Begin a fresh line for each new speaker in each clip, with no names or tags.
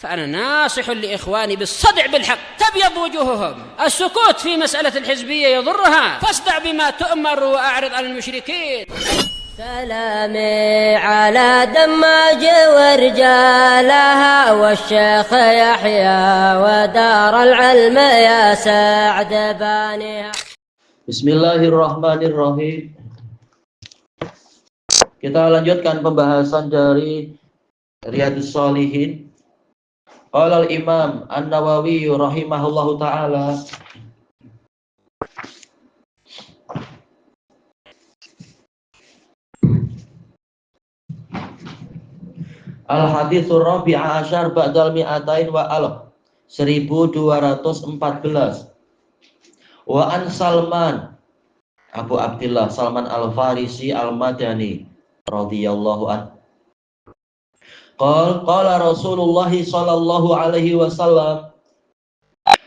فأنا ناصح لإخواني بالصدع بالحق تبيض وجوههم. السكوت في مسألة الحزبية يضرها، فاصدع بما تؤمر وأعرض عن المشركين.
سلامي على دماج ورجالها والشيخ يحيى ودار العلم يا سعد بانيها.
Bismillahirrahmanirrahim. Kita lanjutkan pembahasan dari Riyadhus Shalihin. Qala al-Imam An-Nawawi rahimahullahu taala, Al-haditsur rabi'a asyar ba'dal mi'atain wa alf, 1214. Wa an Salman, Abu Abdillah Salman Al-Farisi Al-Madani radhiyallahu an. Qala Rasulullah sallallahu alaihi wasallam,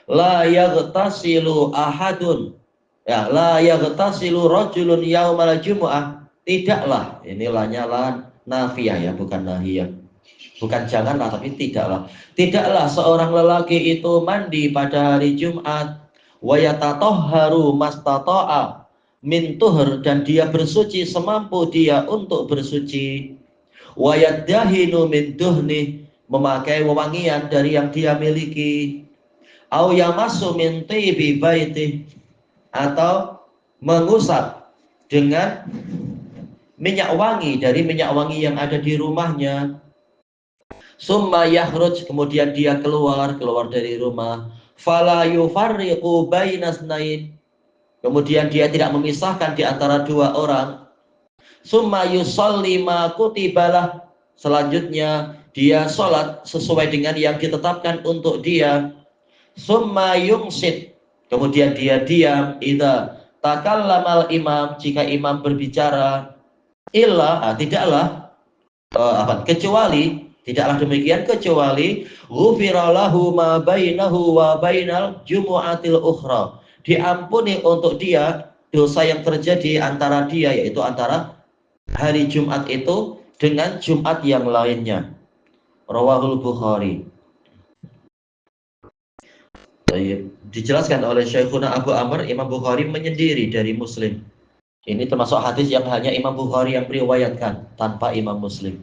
la yaghtasilu ahadun, la yaghtasilu rajulun yaumal jumu'ah. Tidaklah, ini la nafiyah ya, bukan nahiyah. Bukan janganlah, tapi tidaklah. Tidaklah seorang lelaki itu mandi pada hari Jumat, wa yatatahharu mastata'a min tuhur, dan dia bersuci semampu dia untuk bersuci, wa yaddahinu min duhni, memakai wewangian dari yang dia miliki, au yamassu min tibi baitih, atau mengusap dengan minyak wangi dari minyak wangi yang ada di rumahnya. Summa yakhruj, kemudian dia keluar dari rumah. Fala yufarriqu bainasnain, kemudian dia tidak memisahkan di antara dua orang. Summa yusalli ma kutibalah, selanjutnya dia sholat sesuai dengan yang ditetapkan untuk dia. Summa yumsit, kemudian dia diam. Idza takallamal imam, jika imam berbicara. Illa, tidaklah kecuali, tidaklah demikian kecuali ghufira lahu ma bainahu wa bainal jumu'atil ukhra, diampuni untuk dia dosa yang terjadi antara dia, yaitu antara hari Jumat itu dengan Jumat yang lainnya. Rawahul Bukhari. Dijelaskan oleh Syekhuna Abu Amr, Imam Bukhari menyendiri dari Muslim. Ini termasuk hadis yang hanya Imam Bukhari yang meriwayatkan tanpa Imam Muslim.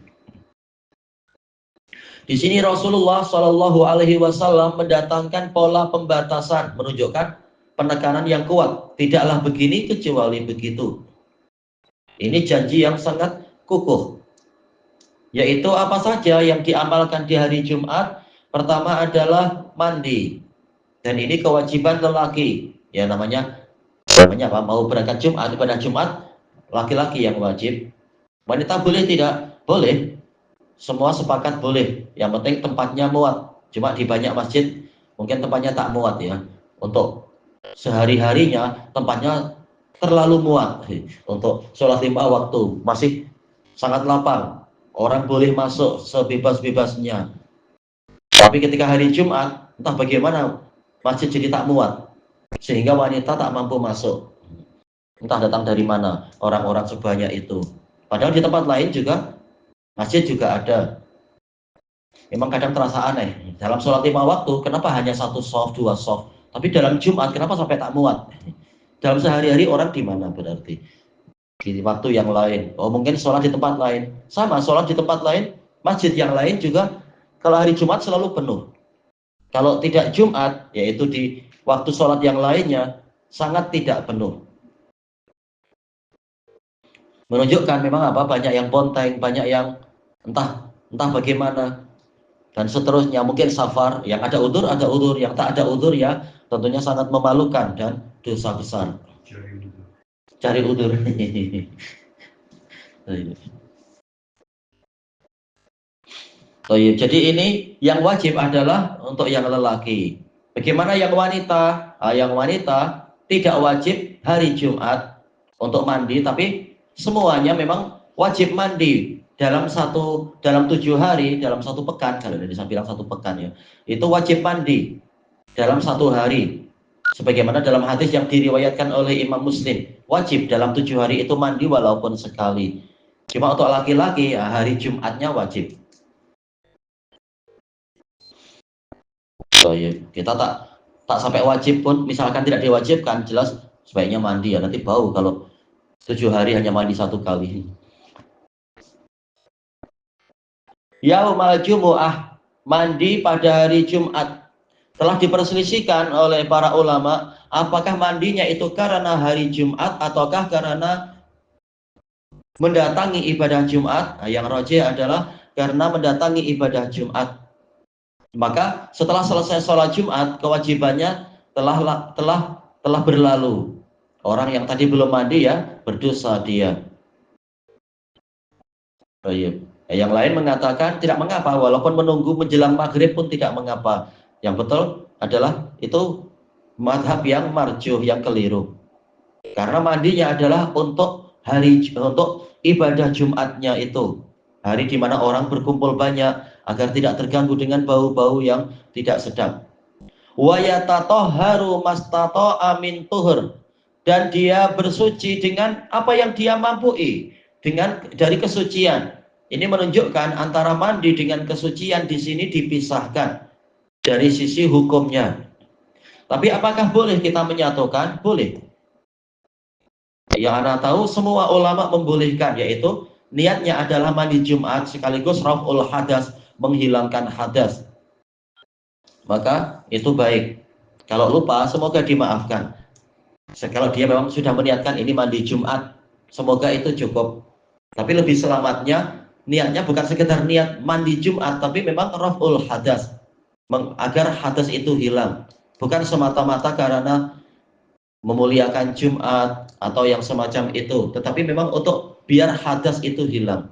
Di sini Rasulullah Shallallahu Alaihi Wasallam mendatangkan pola pembatasan, menunjukkan penekanan yang kuat. Tidaklah begini kecuali begitu. Ini janji yang sangat kukuh. Yaitu apa saja yang diamalkan di hari Jumat. Pertama adalah mandi. Dan ini kewajiban lelaki. Ya namanya apa? Mau berangkat Jumat, pada Jumat laki-laki yang wajib. Wanita boleh tidak? Boleh. Semua sepakat boleh. Yang penting tempatnya muat. Cuma di banyak masjid mungkin tempatnya tak muat ya. Untuk sehari-harinya tempatnya terlalu muat. Untuk sholat 5 waktu masih sangat lapang. Orang boleh masuk sebebas-bebasnya. Tapi ketika hari Jumat, entah bagaimana masjid jadi tak muat, sehingga wanita tak mampu masuk. Entah datang dari mana orang-orang sebanyak itu. Padahal di tempat lain juga masjid juga ada. Memang kadang terasa aneh. Dalam sholat 5 waktu, kenapa hanya 1 shaf, 2 shaf? Tapi dalam Jumat, kenapa sampai tak muat? Dalam sehari-hari orang di mana berarti? Di waktu yang lain. Oh mungkin sholat di tempat lain. Sama, sholat di tempat lain, masjid yang lain juga kalau hari Jumat selalu penuh. Kalau tidak Jumat, yaitu di waktu sholat yang lainnya, sangat tidak penuh. Menunjukkan memang apa, banyak yang ponteng, banyak yang entah bagaimana, dan seterusnya. Mungkin safar, yang ada udzur, yang tak ada udzur ya tentunya sangat memalukan dan dosa besar. Cari udzur. Jadi ini yang wajib adalah untuk yang lelaki. Bagaimana yang wanita? Yang wanita tidak wajib hari Jumat untuk mandi, tapi semuanya memang wajib mandi dalam 7 hari, dalam 1 pekan. Kalau dari saya bilang 1 pekan ya, itu wajib mandi dalam 1 hari. Sebagaimana dalam hadis yang diriwayatkan oleh Imam Muslim, wajib dalam 7 hari itu mandi walaupun sekali. Cuma untuk laki-laki hari Jumatnya wajib. Oh iya, kita tak sampai wajib pun, misalkan tidak diwajibkan, jelas sebaiknya mandi ya, nanti bau kalau 7 hari hanya mandi 1 kali. Yaumal Jumu'ah, mandi pada hari Jumat. Telah diperselisihkan oleh para ulama, apakah mandinya itu karena hari Jumat ataukah karena mendatangi ibadah Jumat. Nah, yang rajih adalah karena mendatangi ibadah Jumat. Maka setelah selesai sholat Jumat, kewajibannya telah berlalu. Orang yang tadi belum mandi ya, berdosa dia. Baik. Yang lain mengatakan tidak mengapa, walaupun menunggu menjelang maghrib pun tidak mengapa. Yang betul adalah itu madhab yang marjuh, yang keliru. Karena mandinya adalah untuk ibadah Jumatnya itu. Hari di mana orang berkumpul banyak agar tidak terganggu dengan bau-bau yang tidak sedap. Wa yatatoharu mastata'a min tuhur, dan dia bersuci dengan apa yang dia mampu dari kesucian. Ini menunjukkan antara mandi dengan kesucian di sini dipisahkan dari sisi hukumnya. Tapi apakah boleh kita menyatukan? Boleh. Yang Anda tahu semua ulama membolehkan, yaitu niatnya adalah mandi Jumat sekaligus raf'ul hadas, menghilangkan hadas. Maka itu baik. Kalau lupa semoga dimaafkan. Kalau dia memang sudah meniatkan ini mandi Jumat, semoga itu cukup. Tapi lebih selamatnya niatnya bukan sekedar niat mandi Jumat, tapi memang raf'ul hadas, agar hadas itu hilang. Bukan semata-mata karena memuliakan Jumat atau yang semacam itu, tetapi memang untuk biar hadas itu hilang.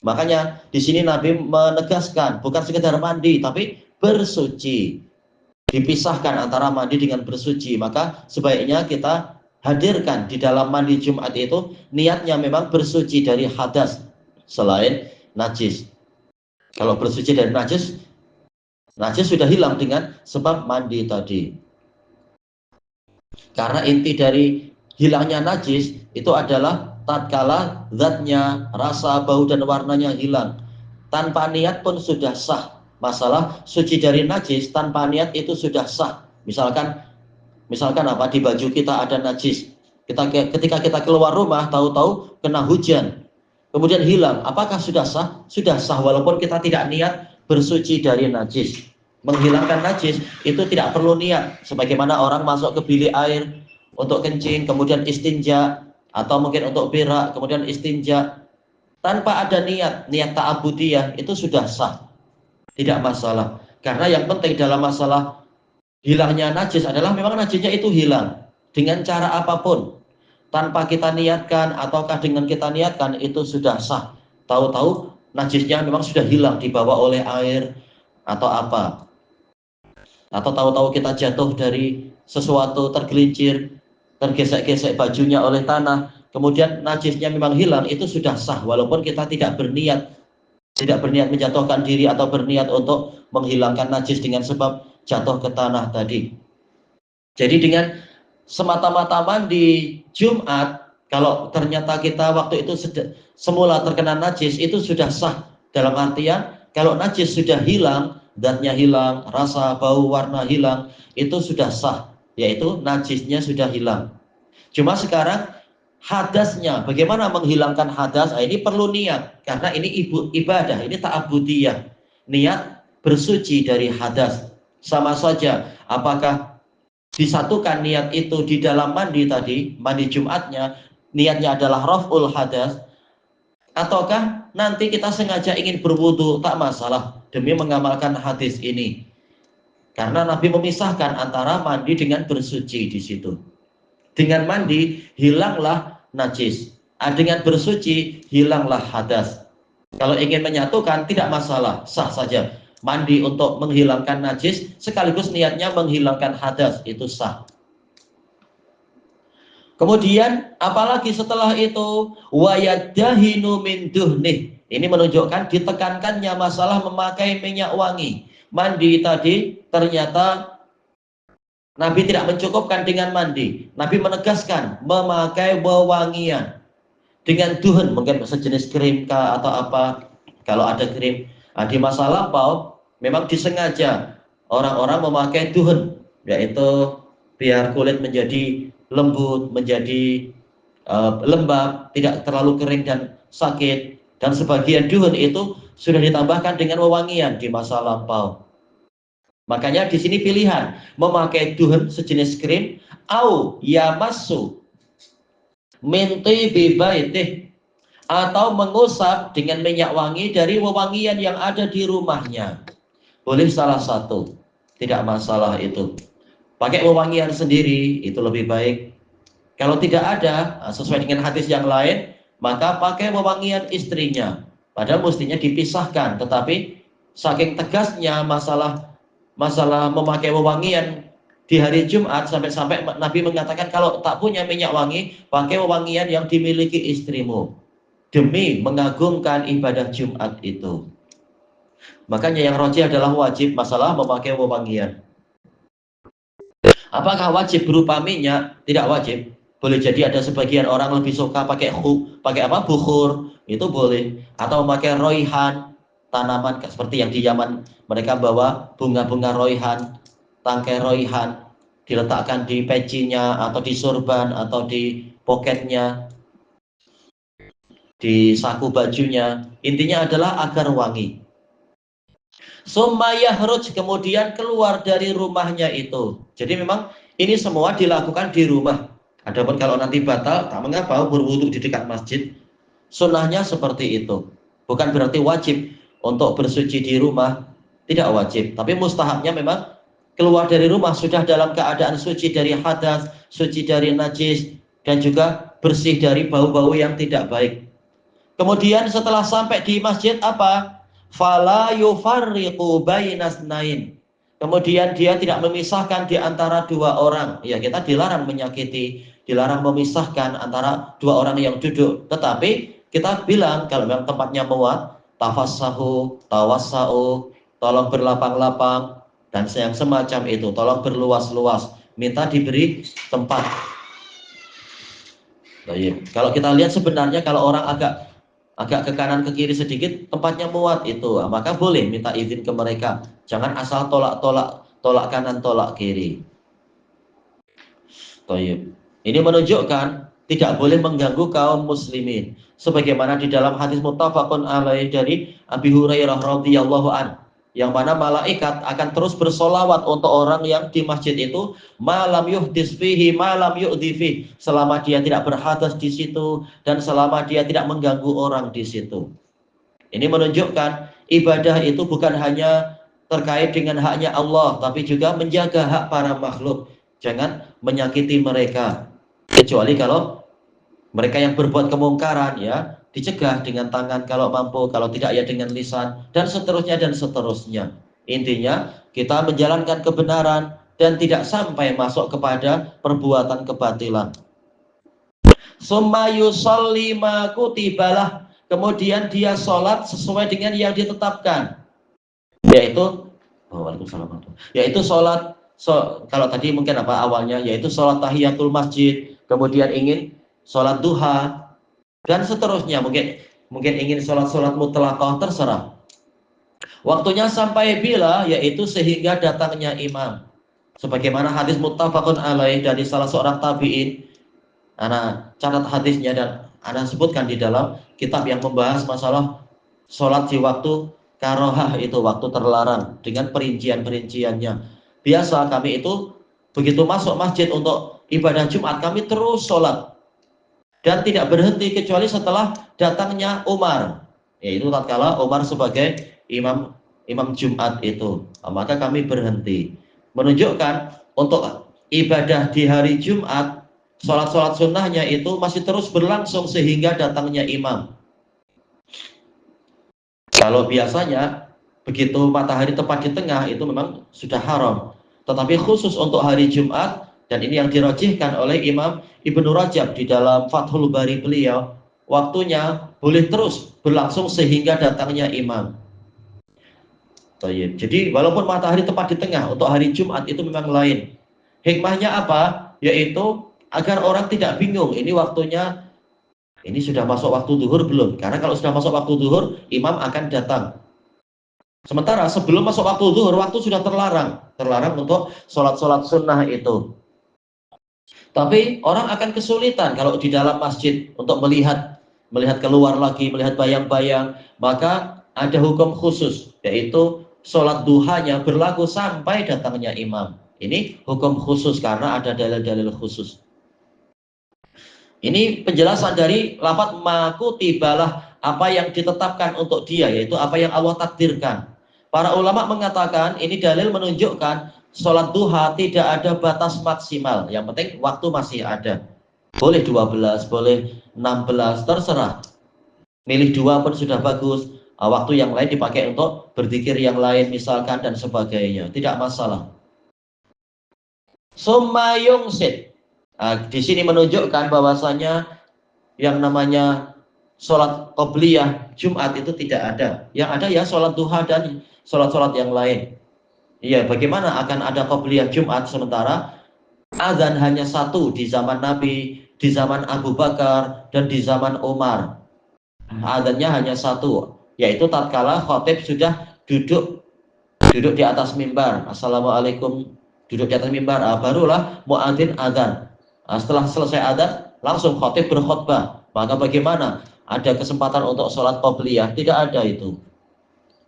Makanya di sini Nabi menegaskan bukan sekedar mandi, tapi bersuci. Dipisahkan antara mandi dengan bersuci. Maka sebaiknya kita hadirkan di dalam mandi Jumat itu niatnya memang bersuci dari hadas selain najis. Kalau bersuci dari najis sudah hilang dengan sebab mandi tadi. Karena inti dari hilangnya najis itu adalah tatkala zatnya, rasa, bau dan warnanya hilang. Tanpa niat pun sudah sah. Masalah suci dari najis tanpa niat itu sudah sah. Misalkan apa, di baju kita ada najis. Ketika kita keluar rumah tahu-tahu kena hujan, kemudian hilang. Apakah sudah sah? Sudah sah walaupun kita tidak niat bersuci dari najis. Menghilangkan najis itu tidak perlu niat, sebagaimana orang masuk ke bilik air untuk kencing kemudian istinja, atau mungkin untuk berak kemudian istinja tanpa ada niat ta'abudiyah, itu sudah sah, tidak masalah. Karena yang penting dalam masalah hilangnya najis adalah memang najisnya itu hilang dengan cara apapun, tanpa kita niatkan ataukah dengan kita niatkan, itu sudah sah. Tahu-tahu najisnya memang sudah hilang dibawa oleh air atau apa, atau tahu-tahu kita jatuh dari sesuatu, tergelincir, tergesek-gesek bajunya oleh tanah, kemudian najisnya memang hilang, itu sudah sah walaupun kita tidak berniat menjatuhkan diri atau berniat untuk menghilangkan najis dengan sebab jatuh ke tanah tadi. Jadi dengan semata-mata mandi Jumat, kalau ternyata kita waktu itu semula terkena najis, itu sudah sah. Dalam artian kalau najis sudah hilang, zatnya hilang, rasa, bau, warna hilang, itu sudah sah, yaitu najisnya sudah hilang. Cuma sekarang hadasnya, bagaimana menghilangkan hadas? Ini perlu niat, karena ini ibadah, ini ta'abudiyah, niat bersuci dari hadas. Sama saja, apakah disatukan niat itu di dalam mandi tadi, mandi Jumatnya, niatnya adalah raf'ul hadas, ataukah nanti kita sengaja ingin berwudu, tak masalah demi mengamalkan hadis ini. Karena Nabi memisahkan antara mandi dengan bersuci di situ. Dengan mandi hilanglah najis, dengan bersuci hilanglah hadas. Kalau ingin menyatukan tidak masalah, sah saja. Mandi untuk menghilangkan najis sekaligus niatnya menghilangkan hadas, itu sah. Kemudian apalagi setelah itu, wayadahinu min duhnih. Ini menunjukkan ditekankannya masalah memakai minyak wangi. Mandi tadi ternyata Nabi tidak mencukupkan dengan mandi. Nabi menegaskan memakai wewangian dengan duhun, mungkin sejenis krim kah atau apa, kalau ada krim. Nah, di masa lampau memang disengaja orang-orang memakai duhun, yaitu biar kulit menjadi lembut, menjadi lembab, tidak terlalu kering dan sakit. Dan sebagian duhun itu sudah ditambahkan dengan wewangian di masa lampau. Makanya di sini pilihan memakai duhun sejenis krim, au yamassu minti bibaitih, atau mengusap dengan minyak wangi dari wewangian yang ada di rumahnya. Boleh salah satu, tidak masalah itu. Pakai wewangian sendiri itu lebih baik. Kalau tidak ada, sesuai dengan hadis yang lain, maka pakai wewangian istrinya. Padahal mestinya dipisahkan, tetapi saking tegasnya masalah memakai wewangian di hari Jumat, sampai-sampai Nabi mengatakan kalau tak punya minyak wangi, pakai wewangian yang dimiliki istrimu, demi mengagungkan ibadah Jumat itu. Makanya yang rajih adalah wajib masalah memakai wewangian. Apakah wajib berupa minyak? Tidak wajib. Boleh jadi ada sebagian orang lebih suka pakai bukhur, itu boleh. Atau memakai roihan, tanaman seperti yang di Yaman mereka bawa bunga-bunga roihan, tangkai roihan, diletakkan di pecinya atau di sorban atau di poketnya, di saku bajunya. Intinya adalah agar wangi. Summa yahruj, kemudian keluar dari rumahnya itu. Jadi memang ini semua dilakukan di rumah. Adapun kalau nanti batal, tak mengapa berwudu di dekat masjid. Sunnahnya seperti itu. Bukan berarti wajib untuk bersuci di rumah, tidak wajib. Tapi mustahabnya memang keluar dari rumah sudah dalam keadaan suci dari hadas, suci dari najis, dan juga bersih dari bau-bau yang tidak baik. Kemudian setelah sampai di masjid apa? Fala yufarriqu bainasnain. Kemudian dia tidak memisahkan di antara dua orang. Ya, kita dilarang menyakiti, dilarang memisahkan antara dua orang yang duduk. Tetapi kita bilang kalau memang tempatnya muat, tafassahu, tawassau, tolong berlapang-lapang, dan yang semacam itu, tolong berluas-luas, minta diberi tempat. Baik. Kalau kita lihat sebenarnya kalau orang agak ke kanan ke kiri sedikit, tempatnya muat itu, maka boleh minta izin ke mereka. Jangan asal tolak kanan, tolak kiri. Baik. Ini menunjukkan tidak boleh mengganggu kaum muslimin. Sebagaimana di dalam hadis muttafaqun alaih dari Abi Hurairah radhiyallahu an, yang mana malaikat akan terus bersolawat untuk orang yang di masjid itu, malam yuhdis fihi malam yu'dhifi, selama dia tidak berhadas di situ dan selama dia tidak mengganggu orang di situ. Ini menunjukkan ibadah itu bukan hanya terkait dengan haknya Allah, tapi juga menjaga hak para makhluk. Jangan menyakiti mereka, kecuali kalau mereka yang berbuat kemungkaran, ya dicegah dengan tangan kalau mampu, kalau tidak ya dengan lisan, dan seterusnya dan seterusnya. Intinya kita menjalankan kebenaran dan tidak sampai masuk kepada perbuatan kebatilan. Summa yusalli ma kutibalah, kemudian dia sholat sesuai dengan yang ditetapkan, yaitu sholat, kalau tadi mungkin apa awalnya, yaitu sholat tahiyatul masjid, kemudian ingin sholat duha, dan seterusnya, mungkin ingin sholat mutlaqah, terserah. Waktunya sampai bila, yaitu sehingga datangnya imam. Sebagaimana hadis muttafaqun alaih dari salah seorang tabi'in. Ana catat hadisnya dan ana sebutkan di dalam kitab yang membahas masalah sholat di waktu karohah, itu waktu terlarang, dengan perincian-perinciannya. Biasa kami itu begitu masuk masjid untuk ibadah Jumat, kami terus sholat dan tidak berhenti kecuali setelah datangnya Umar, yaitu tatkala Umar sebagai imam Jumat itu, maka kami berhenti. Menunjukkan untuk ibadah di hari Jumat, sholat sunnahnya itu masih terus berlangsung sehingga datangnya imam. Kalau biasanya begitu matahari tepat di tengah itu memang sudah haram, tetapi khusus untuk hari Jumat, dan ini yang dirajihkan oleh Imam Ibnu Rajab di dalam Fathul Bari beliau, waktunya boleh terus berlangsung sehingga datangnya imam. Jadi walaupun matahari tepat di tengah, untuk hari Jumat itu memang lain. Hikmahnya apa? Yaitu agar orang tidak bingung, ini waktunya, ini sudah masuk waktu zuhur belum? Karena kalau sudah masuk waktu zuhur, imam akan datang. Sementara sebelum masuk waktu zuhur, waktu sudah terlarang untuk sholat-sholat sunnah itu. Tapi orang akan kesulitan kalau di dalam masjid untuk melihat keluar lagi, melihat bayang-bayang, maka ada hukum khusus, yaitu sholat duhanya berlaku sampai datangnya imam. Ini hukum khusus karena ada dalil-dalil khusus. Ini penjelasan dari lafaz makutibalah, apa yang ditetapkan untuk dia, yaitu apa yang Allah takdirkan. Para ulama mengatakan ini dalil menunjukkan sholat duha tidak ada batas maksimal. Yang penting waktu masih ada. Boleh 12, boleh 16, terserah. Milih 2 pun sudah bagus. Waktu yang lain dipakai untuk berzikir yang lain misalkan dan sebagainya. Tidak masalah. Summa yungsit. Di sini menunjukkan bahwasanya yang namanya sholat qobliyah Jumat itu tidak ada. Yang ada ya sholat duha dan sholat-sholat yang lain. Iya, bagaimana akan ada qobliyah Jumat sementara azan hanya satu di zaman Nabi, di zaman Abu Bakar, dan di zaman Umar. Azannya hanya satu, yaitu tatkala khatib sudah duduk di atas mimbar. Assalamualaikum, duduk di atas mimbar, barulah muadzin azan. Setelah selesai azan, langsung khatib berkhutbah. Maka bagaimana? Ada kesempatan untuk sholat qobliyah? Tidak ada itu.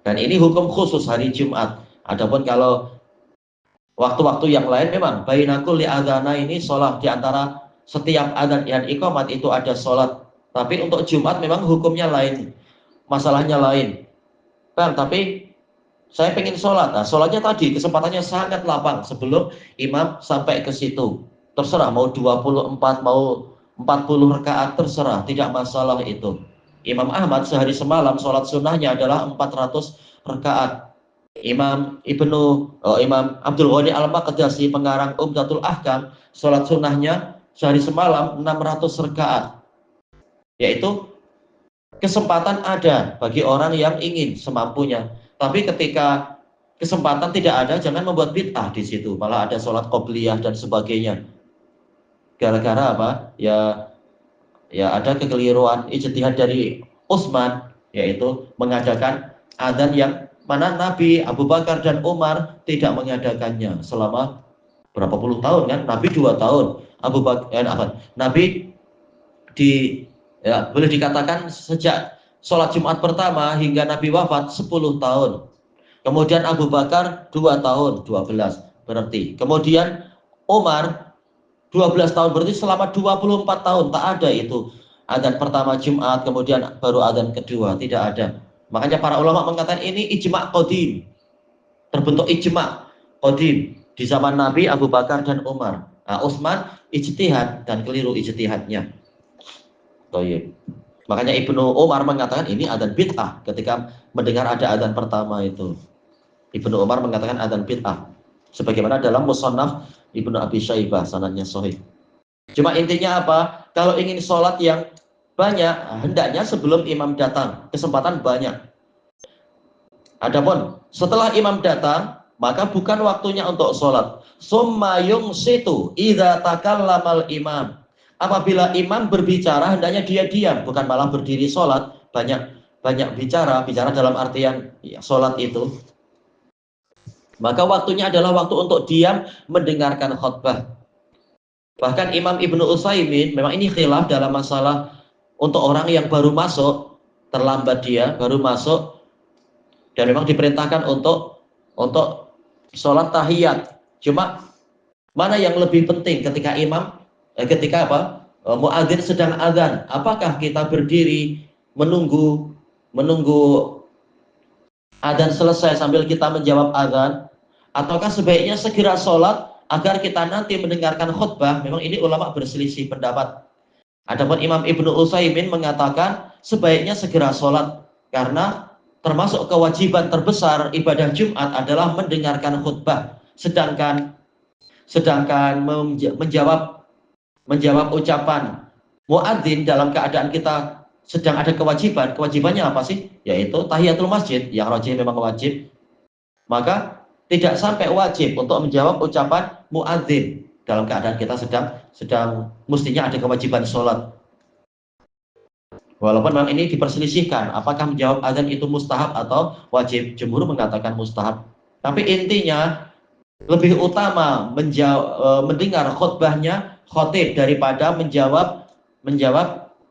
Dan ini hukum khusus hari Jumat. Adapun kalau waktu-waktu yang lain memang bainakul li adzana ini sholat, di antara setiap adzan dan iqamat itu ada sholat. Tapi untuk Jumat memang hukumnya lain, masalahnya lain. Kan, tapi saya pengen sholat. Sholatnya tadi kesempatannya sangat lapang sebelum imam sampai ke situ. Terserah mau 24, mau 40 rakaat, terserah, tidak masalah itu. Imam Ahmad sehari semalam sholat sunnahnya adalah 400 rakaat. Imam Abdul Ghani Al-Maqdisi pengarang Umdatul Ahkam, sholat sunnahnya sehari semalam 600 rakaat. Yaitu kesempatan ada bagi orang yang ingin semampunya. Tapi ketika kesempatan tidak ada, jangan membuat bid'ah di situ. Malah ada sholat qobliyah dan sebagainya. Gara-gara apa? Ya ada kekeliruan ijtihad dari Utsman, yaitu mengadakan adzan yang mana Nabi, Abu Bakar dan Umar tidak mengadakannya selama berapa puluh tahun kan? Nabi 2 tahun, Nabi boleh dikatakan sejak sholat Jumat pertama hingga Nabi wafat 10 tahun. Kemudian Abu Bakar 2 tahun, 12 berarti. Kemudian Umar 12 tahun, berarti selama 24 tahun tak ada itu adzan pertama Jumat, kemudian baru adzan kedua, tidak ada. Makanya para ulama mengatakan ini ijma' qadim. Terbentuk ijma' qadim di zaman Nabi, Abu Bakar dan Umar. Utsman ijtihad dan keliru ijtihadnya. Makanya Ibnu Umar mengatakan ini adzan bid'ah ketika mendengar ada adzan pertama itu. Ibnu Umar mengatakan adzan bid'ah. Sebagaimana dalam Musannaf Ibnu Abi Syaibah, sanadnya sahih. Cuma intinya apa? Kalau ingin sholat yang banyak, hendaknya sebelum imam datang. Kesempatan banyak. Adapun setelah imam datang, maka bukan waktunya untuk sholat. Summa yungsitu idza takallamal imam. Apabila imam berbicara, hendaknya dia diam, bukan malah berdiri sholat. Banyak bicara dalam artian ya, sholat itu. Maka waktunya adalah waktu untuk diam mendengarkan khutbah. Bahkan Imam Ibnu Utsaimin, memang ini khilaf dalam masalah untuk orang yang baru masuk, terlambat dia, baru masuk, dan memang diperintahkan untuk sholat tahiyat. Cuma mana yang lebih penting ketika muadzin sedang azan? Apakah kita berdiri menunggu azan selesai sambil kita menjawab azan? Ataukah sebaiknya segera sholat agar kita nanti mendengarkan khutbah? Memang ini ulama berselisih pendapat. Adapun Imam Ibnu Utsaimin mengatakan sebaiknya segera sholat, karena termasuk kewajiban terbesar ibadah Jumat adalah mendengarkan khutbah. Sedangkan menjawab ucapan muadzin dalam keadaan kita sedang ada kewajibannya apa sih? Yaitu tahiyatul masjid, yang rajih memang wajib. Maka tidak sampai wajib untuk menjawab ucapan muadzin dalam keadaan kita sedang mestinya ada kewajiban sholat. Walaupun memang ini diperselisihkan, apakah menjawab azan itu mustahab atau wajib. Jumhur mengatakan mustahab. Tapi intinya lebih utama mendengar khutbahnya khatib daripada menjawab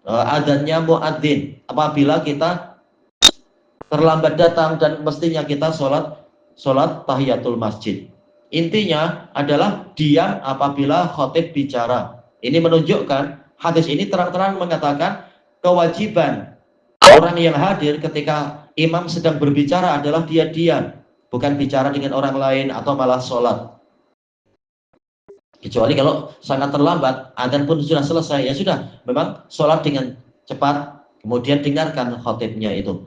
azannya muadzin. Apabila kita terlambat datang dan mestinya kita sholat tahiyatul masjid. Intinya adalah diam apabila khatib bicara. Ini menunjukkan, hadis ini terang-terang mengatakan kewajiban orang yang hadir ketika imam sedang berbicara adalah dia diam, bukan bicara dengan orang lain atau malah sholat. Kecuali kalau sangat terlambat, adzan pun sudah selesai, ya sudah, memang sholat dengan cepat, kemudian dengarkan khatibnya itu.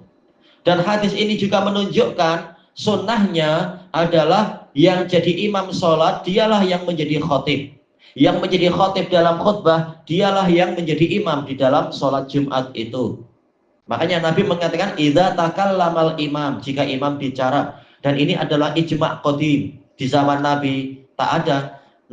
Dan hadis ini juga menunjukkan sunnahnya adalah yang jadi imam sholat, dialah yang menjadi khatib. Yang menjadi khatib dalam khutbah, dialah yang menjadi imam di dalam sholat Jumat itu. Makanya Nabi mengatakan, idza takallamal imam, jika imam bicara. Dan ini adalah ijma' qadim. Di zaman Nabi tak ada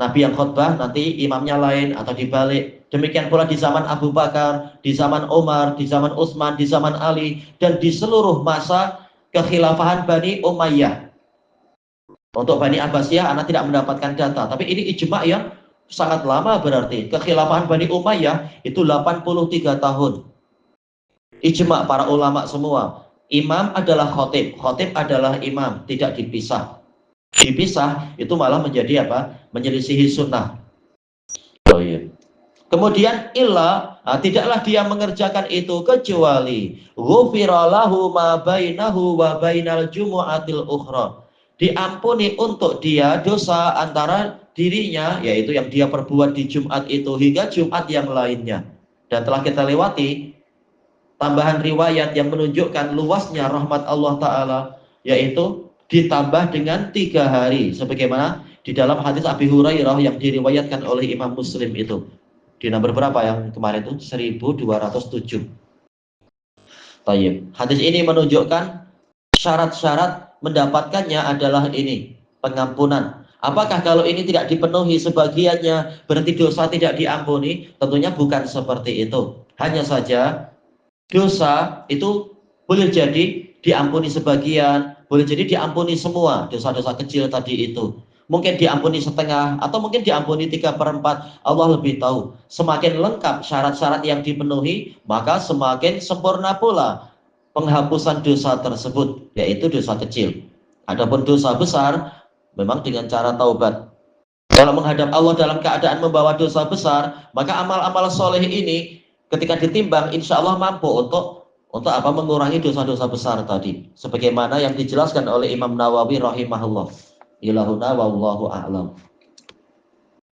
Nabi yang khutbah, nanti imamnya lain atau dibalik. Demikian pula di zaman Abu Bakar, di zaman Umar, di zaman Utsman, di zaman Ali, dan di seluruh masa kekhilafahan Bani Umayyah. Untuk Bani Abbasiyah, anak tidak mendapatkan data. Tapi ini ijma' yang sangat lama berarti. Kekhilafahan Bani Umayyah itu 83 tahun. Ijma' para ulama semua. Imam adalah khatib, khatib adalah imam, tidak dipisah. Dipisah itu malah menjadi apa? Menyelisihi sunnah. Oh iya. Kemudian tidaklah dia mengerjakan itu kecuali ghufira lahu ma bainahu wa bainal jumu'atil ukhra. Diampuni untuk dia dosa antara dirinya, yaitu yang dia perbuat di Jumat itu hingga Jumat yang lainnya. Dan telah kita lewati tambahan riwayat yang menunjukkan luasnya rahmat Allah Ta'ala, yaitu ditambah dengan 3 hari, sebagaimana di dalam hadis Abi Hurairah yang diriwayatkan oleh Imam Muslim itu. Di nomor berapa yang kemarin itu? 1207. Tayyib. Hadis ini menunjukkan syarat-syarat mendapatkannya adalah ini, pengampunan. Apakah kalau ini tidak dipenuhi sebagiannya berarti dosa tidak diampuni? Tentunya bukan seperti itu. Hanya saja dosa itu boleh jadi diampuni sebagian, boleh jadi diampuni semua dosa-dosa kecil tadi itu. Mungkin diampuni setengah atau mungkin diampuni 3/4. Allah lebih tahu. Semakin lengkap syarat-syarat yang dipenuhi, maka semakin sempurna pula penghapusan dosa tersebut, yaitu dosa kecil. Adapun dosa besar memang dengan cara taubat. Kalau menghadap Allah dalam keadaan membawa dosa besar, maka amal-amal soleh ini ketika ditimbang insya Allah mampu untuk apa? Mengurangi dosa-dosa besar tadi. Sebagaimana yang dijelaskan oleh Imam Nawawi rahimahullah. Ilahuna wallahu a'lam.